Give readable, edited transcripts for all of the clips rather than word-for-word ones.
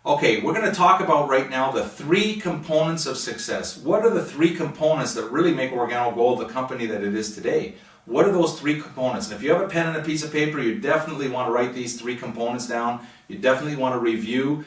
Okay, we're going to talk about right now the 3 components of success. What are the 3 components that really make OrganoGold the company that it is today? What are those 3 components? And if you have a pen and a piece of paper, you definitely want to write these 3 components down. You definitely want to review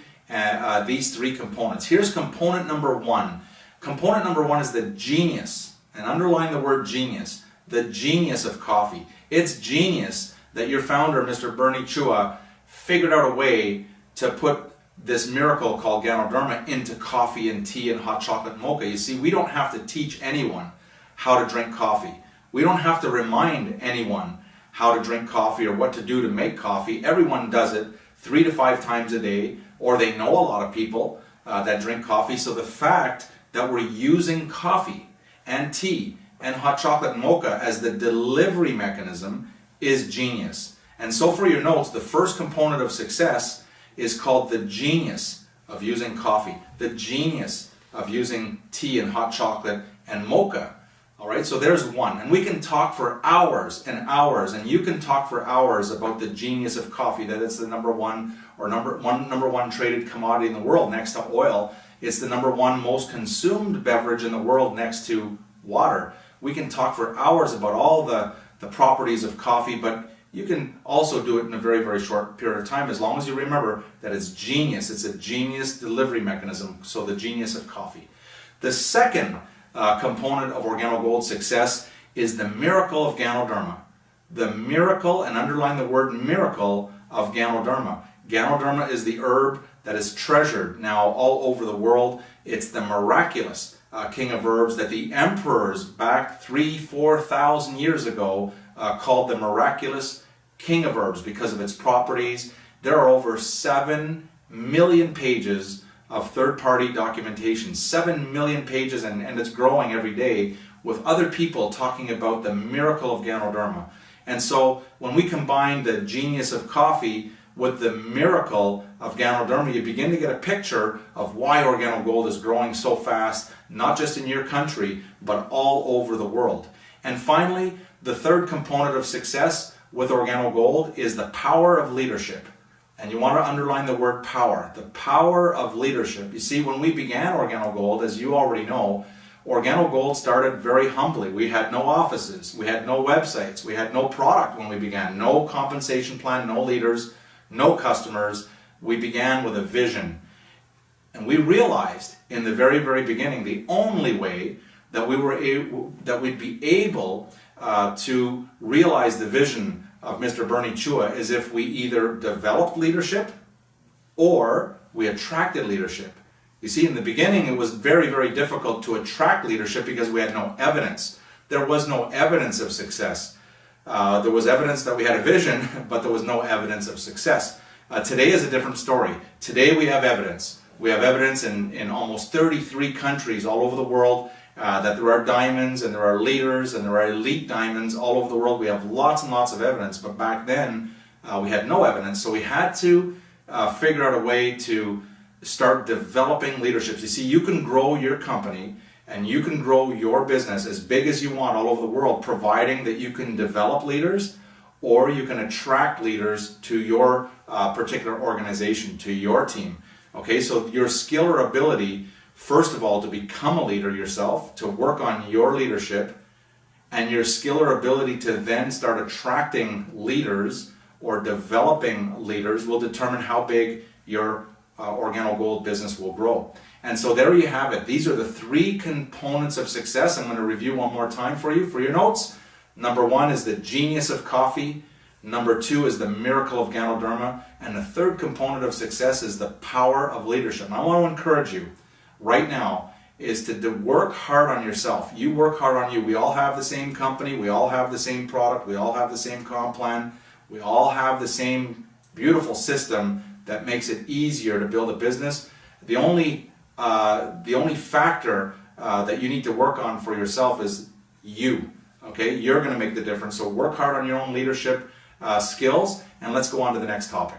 these 3 components. Here's component number 1. Component number 1 is the genius, and underline the word genius, the genius of coffee. It's genius that your founder, Mr. Bernie Chua, figured out a way to put this miracle called Ganoderma into coffee and tea and hot chocolate and mocha. You see, we don't have to teach anyone how to drink coffee. We don't have to remind anyone how to drink coffee or what to do to make coffee. Everyone does it 3 to 5 times a day, or they know a lot of people that drink coffee. So the fact that we're using coffee and tea and hot chocolate and mocha as the delivery mechanism is genius. And so for your notes, the first component of success is called the genius of using coffee, the genius of using tea and hot chocolate and mocha. All right, so there's one. And we can talk for hours and hours, and you can talk for hours about the genius of coffee, that it's the number one traded commodity in the world next to oil. It's the number 1 most consumed beverage in the world next to water. We can talk for hours about all the properties of coffee, but you can also do it in a very, very short period of time, as long as you remember that it's genius. It's a genius delivery mechanism, so the genius of coffee. The second component of OrganoGold's success is the miracle of Ganoderma. The miracle, and underline the word miracle, of Ganoderma. Ganoderma is the herb that is treasured now all over the world. It's the miraculous king of herbs that the emperors back 3,000-4,000 years ago called the miraculous king of herbs because of its properties. There are over 7 million pages of third-party documentation, 7 million pages, and it's growing every day, with other people talking about the miracle of Ganoderma. And so when we combine the genius of coffee with the miracle of Ganoderma, you begin to get a picture of why OrganoGold is growing so fast, not just in your country, but all over the world. And finally, the third component of success with OrganoGold is the power of leadership. And you want to underline the word power, the power of leadership. You see, when we began OrganoGold, as you already know, OrganoGold started very humbly. We had no offices, we had no websites, we had no product when we began, no compensation plan, no leaders, no customers. We began with a vision. And we realized in the very, very beginning, the only way that we'd be able to realize the vision of Mr. Bernie Chua is if we either developed leadership or we attracted leadership. You see, in the beginning, it was very, very difficult to attract leadership because we had no evidence. There was no evidence of success. There was evidence that we had a vision, but there was no evidence of success. Today is a different story. Today we have evidence. We have evidence in almost 33 countries all over the world that there are diamonds and there are leaders and there are elite diamonds all over the world. We have lots and lots of evidence, but back then we had no evidence, so we had to figure out a way to start developing leaderships. You see, you can grow your company and you can grow your business as big as you want all over the world, providing that you can develop leaders or you can attract leaders to your particular organization, to your team. Okay, so your skill or ability, first of all, to become a leader yourself, to work on your leadership, and your skill or ability to then start attracting leaders or developing leaders will determine how big your OrganoGold business will grow. And so there you have it. These are the 3 components of success. I'm going to review one more time for you for your notes. Number 1 is the genius of coffee. Number 2 is the miracle of Ganoderma. And the third component of success is the power of leadership. And I want to encourage you right now is to work hard on yourself. You work hard on you. We all have the same company. We all have the same product. We all have the same comp plan. We all have the same beautiful system that makes it easier to build a business. The only factor that you need to work on for yourself is you. Okay, you're going to make the difference. So work hard on your own leadership skills, and let's go on to the next topic.